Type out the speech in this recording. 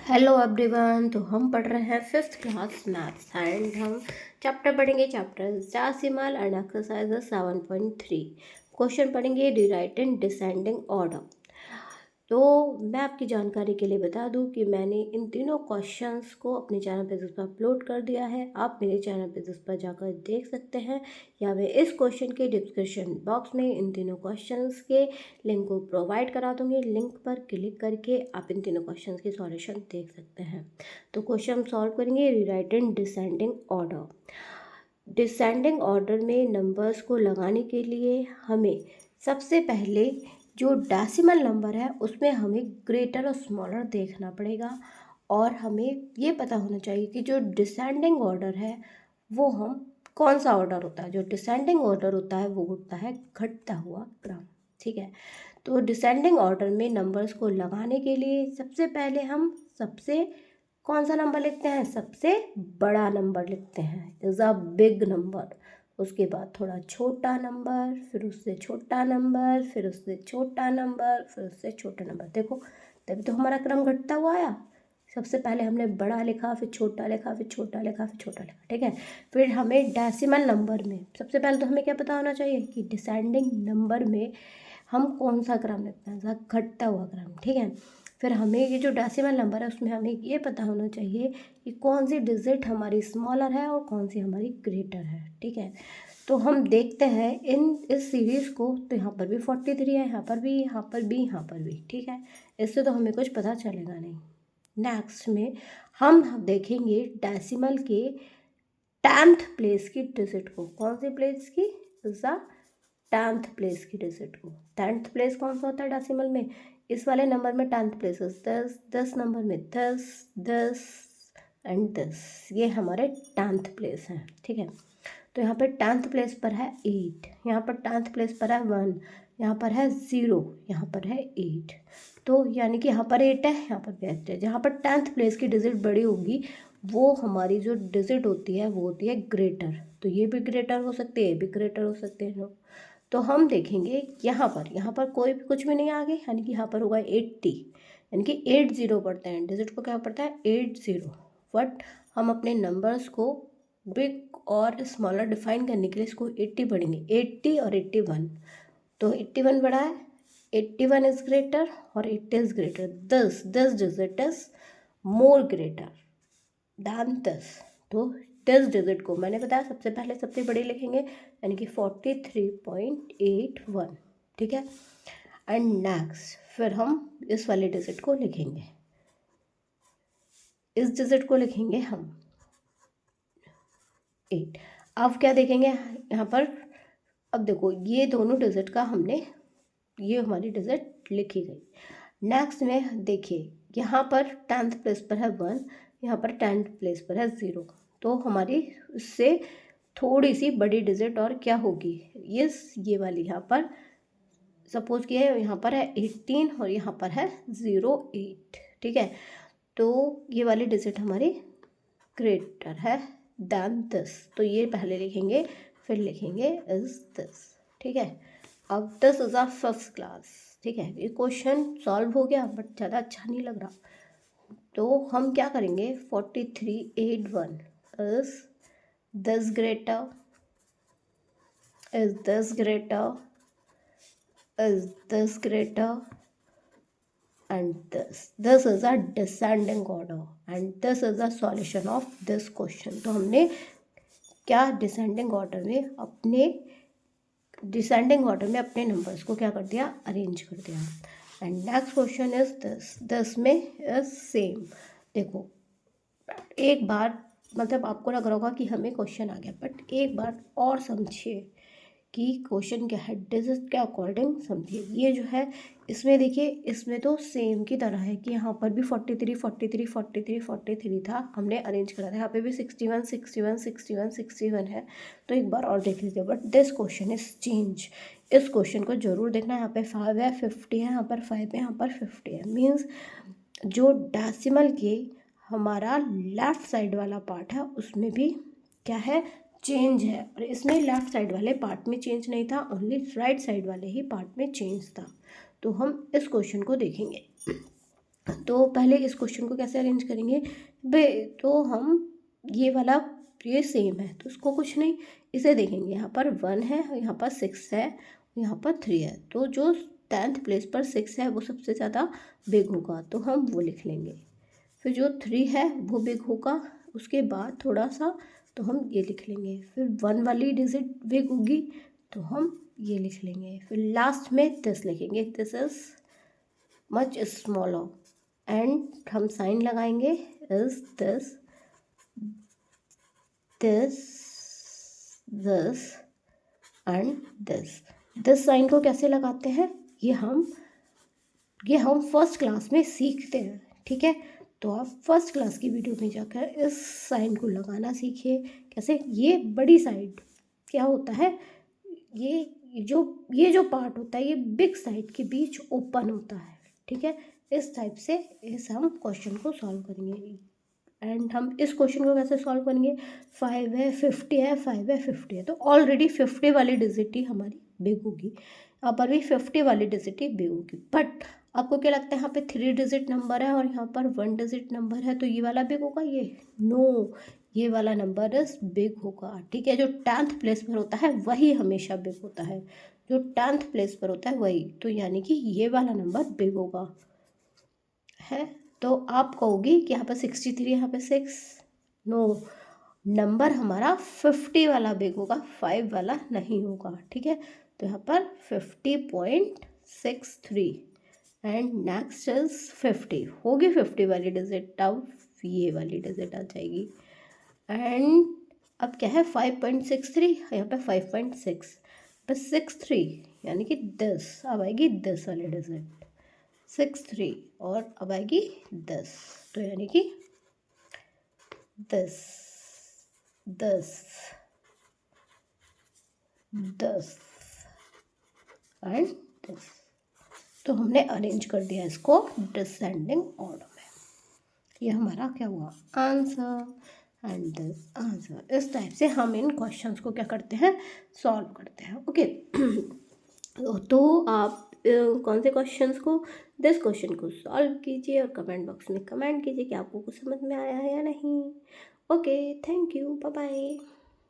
Hello everyone. तो हम पढ़ रहे हैं फिफ्थ क्लास मैथ्स एंड हम चैप्टर पढ़ेंगे chapter decimal and exercise 7.3। Question पढ़ेंगे रिराइट इन डिसेंडिंग ऑर्डर। तो मैं आपकी जानकारी के लिए बता दूं कि मैंने इन तीनों क्वेश्चंस को अपने चैनल पे जिस पर अपलोड कर दिया है। आप मेरे चैनल पे जिस पर जाकर देख सकते हैं, या मैं इस क्वेश्चन के डिस्क्रिप्शन बॉक्स में इन तीनों क्वेश्चंस के लिंक को प्रोवाइड करा दूंगी। लिंक पर क्लिक करके आप इन तीनों क्वेश्चंस की सॉल्यूशन देख सकते हैं। तो क्वेश्चन हम सॉल्व करेंगे rewrite in descending order. Descending order में नंबर्स को लगाने के लिए हमें सबसे पहले जो डेसिमल नंबर है उसमें हमें ग्रेटर और स्मॉलर देखना पड़ेगा, और हमें ये पता होना चाहिए कि जो डिसेंडिंग ऑर्डर है वो हम कौन सा ऑर्डर होता है। जो डिसेंडिंग ऑर्डर होता है वो होता है घटता हुआ क्रम। ठीक है, तो डिसेंडिंग ऑर्डर में नंबर्स को लगाने के लिए सबसे पहले हम सबसे कौन सा नंबर लिखते हैं, सबसे बड़ा नंबर लिखते हैं, इज़ अ बिग नंबर। उसके बाद थोड़ा छोटा नंबर, फिर उससे छोटा नंबर, फिर उससे छोटा नंबर, फिर उससे छोटा नंबर। देखो तभी तो हमारा क्रम घटता हुआ आया। सबसे पहले हमने बड़ा लिखा, फिर छोटा लिखा, फिर छोटा लिखा, फिर छोटा लिखा। ठीक है, फिर हमें डेसिमल नंबर में सबसे पहले तो हमें क्या पता होना चाहिए कि डिसेंडिंग नंबर में हम कौन सा क्रम लिखते हैं, घटता हुआ क्रम। ठीक है, फिर हमें ये जो डेसिमल नंबर है उसमें हमें ये पता होना चाहिए कि कौन सी डिजिट हमारी स्मॉलर है और कौन सी हमारी ग्रेटर है। ठीक है, तो हम देखते हैं इस सीरीज़ को। तो यहाँ पर भी 43 है, यहाँ पर भी, यहाँ पर भी, यहाँ पर भी। ठीक है, इससे तो हमें कुछ पता चलेगा नहीं। नेक्स्ट में हम देखेंगे डेसिमल के 10th प्लेस की डिजिट को। कौन सी प्लेस की, इज 10th प्लेस की डिजिट को। 10th प्लेस कौन सा होता है डेसिमल में, इस वाले नंबर में 10th प्लेस 10, 10 नंबर में 10, 10 एंड 10, ये हमारे 10th प्लेस हैं। ठीक है, तो यहाँ पर 10th प्लेस पर है 8, यहाँ पर 10th प्लेस पर है 1, यहाँ पर है 0, यहाँ पर है 8। तो यानी कि यहाँ पर 8 है, यहाँ पर भी 8 है। जहाँ पर 10th प्लेस की डिजिट बड़ी होगी वो हमारी जो डिजिट होती है वो होती है ग्रेटर। तो ये भी ग्रेटर हो सकते हैं, ये भी ग्रेटर हो सकते हैं। तो हम देखेंगे यहाँ पर कोई भी कुछ भी नहीं आगे, यानी कि यहाँ पर होगा 80, यानी कि 80 पढ़ते हैं, डिजिट को क्या पढ़ता है 80। बट हम अपने नंबर्स को बिग और स्मॉलर डिफाइन करने के लिए इसको 80 पढ़ेंगे, 80 और 81। तो 81 बड़ा है, 81 इज ग्रेटर और 80 is greater. 10 digit is more greater than 10। तो 10 डिजिट को मैंने बताया सबसे पहले सबसे बड़ी लिखेंगे, यानी कि 43.81। ठीक है, एंड नेक्स्ट फिर हम इस वाले डिजिट को लिखेंगे, इस डिजिट को लिखेंगे हम 8। अब क्या देखेंगे यहाँ पर, अब देखो ये दोनों डिजिट का हमने, ये हमारी डिजिट लिखी गई। नेक्स्ट में देखिए यहाँ पर 10th प्लेस पर है 1, यहाँ पर 10th प्लेस पर है 0। तो हमारी इससे थोड़ी सी बड़ी डिजिट और क्या होगी, ये वाली यहाँ पर सपोज किया है, यहाँ पर है 18 और यहाँ पर है 08। ठीक है, तो ये वाली डिजिट हमारी ग्रेटर है दैन 10। तो ये पहले लिखेंगे, फिर लिखेंगे इज 10। ठीक है, अब 10 इज अ फर्स्ट क्लास। ठीक है, ये क्वेश्चन सॉल्व हो गया बट ज़्यादा अच्छा नहीं लग रहा। तो हम क्या करेंगे, 4381 is 10 greater, is 10 greater, is 10 greater and this is a descending order and this is a solution of this question। तो हमने क्या डिसेंडिंग ऑर्डर में अपने नंबर्स को क्या कर दिया, अरेंज कर दिया। And next question is this में इज सेम। देखो एक बार मतलब आपको लग रहा होगा कि हमें क्वेश्चन आ गया, बट एक बार और समझिए कि क्वेश्चन क्या है, डिजिट के अकॉर्डिंग समझिए। ये जो है इसमें देखिए, इसमें तो सेम की तरह है कि यहाँ पर भी 43 था, हमने अरेंज करा था। यहाँ पे भी 61 है। तो एक बार और देख लीजिए, but this question is change. इस क्वेश्चन को जरूर देखना। यहाँ पे 5 है, 50 है, यहाँ पर 5 है, यहाँ पर 50 है। मीन्स जो डेसिमल के हमारा लेफ्ट साइड वाला पार्ट है उसमें भी क्या है, चेंज है। और इसमें लेफ्ट साइड वाले पार्ट में चेंज नहीं था, ओनली राइट साइड वाले ही पार्ट में चेंज था। तो हम इस क्वेश्चन को देखेंगे। तो पहले इस क्वेश्चन को कैसे अरेंज करेंगे बे, तो हम ये वाला ये सेम है तो इसको कुछ नहीं, इसे देखेंगे यहाँ पर 1 है, यहाँ पर 6 है, यहाँ पर 3 है, तो जो 10th प्लेस पर 6 है वो सबसे ज़्यादा बिग होगा तो हम वो लिख लेंगे। फिर जो 3 है वो बिग होगा, उसके बाद थोड़ा सा तो हम ये लिख लेंगे। फिर 1 वाली डिजिट बिग होगी तो हम ये लिख लेंगे। फिर लास्ट में दिस लिखेंगे, this is much smaller and हम साइन लगाएंगे is this this this and this sign को कैसे लगाते हैं ये हम फर्स्ट क्लास में सीखते हैं, ठीक है। तो आप फर्स्ट क्लास की वीडियो में जाकर इस साइन को लगाना सीखिए कैसे। ये बड़ी साइड क्या होता है, ये जो पार्ट होता है ये बिग साइड के बीच ओपन होता है, ठीक है। इस टाइप से इस हम क्वेश्चन को सॉल्व करेंगे। एंड हम इस क्वेश्चन को कैसे सॉल्व करेंगे, 5 है 50 है 5 है 50 है, तो ऑलरेडी 50 वाली डिजिट ही हमारी बिग होगी, यहाँ पर भी 50 वाली डिजिट ही बिग होगी। बट आपको क्या लगता है यहाँ पे 3 डिजिट नंबर है और यहाँ पर 1 डिजिट नंबर है तो ये वाला बिग होगा, ये नो, ये वाला नंबर इज बिग होगा, ठीक है। जो 10th प्लेस पर होता है वही हमेशा बिग होता है, जो 10th प्लेस पर होता है वही, तो यानी कि ये वाला नंबर बिग होगा है। तो आप कहोगी कि यहाँ पर 63 यहाँ पे 6, नो, नंबर हमारा 50 वाला बिग होगा, 5 वाला नहीं होगा, ठीक है। तो यहाँ पर 50.63 एंड नेक्स्ट इज 50 होगी, 50 वाली डिजिट, अब ये वाली डिजिट आ जाएगी। एंड अब क्या है 5.63, यहाँ पे 5.6 बस 63 यानी कि 10, अब आएगी 10 वाली डिजिट 63 और अब आएगी 10, तो यानी कि 10 10 10 एंड 10। तो हमने अरेंज कर दिया इसको डिसेंडिंग ऑर्डर में। ये हमारा क्या हुआ आंसर एंड दिस आंसर। इस टाइप से हम इन क्वेश्चंस को क्या करते हैं, सॉल्व करते हैं, ओके। तो आप कौन से क्वेश्चंस को, दिस क्वेश्चन को सॉल्व कीजिए और कमेंट बॉक्स में कमेंट कीजिए कि आपको कुछ समझ में आया है या नहीं। Okay, thank you, bye bye.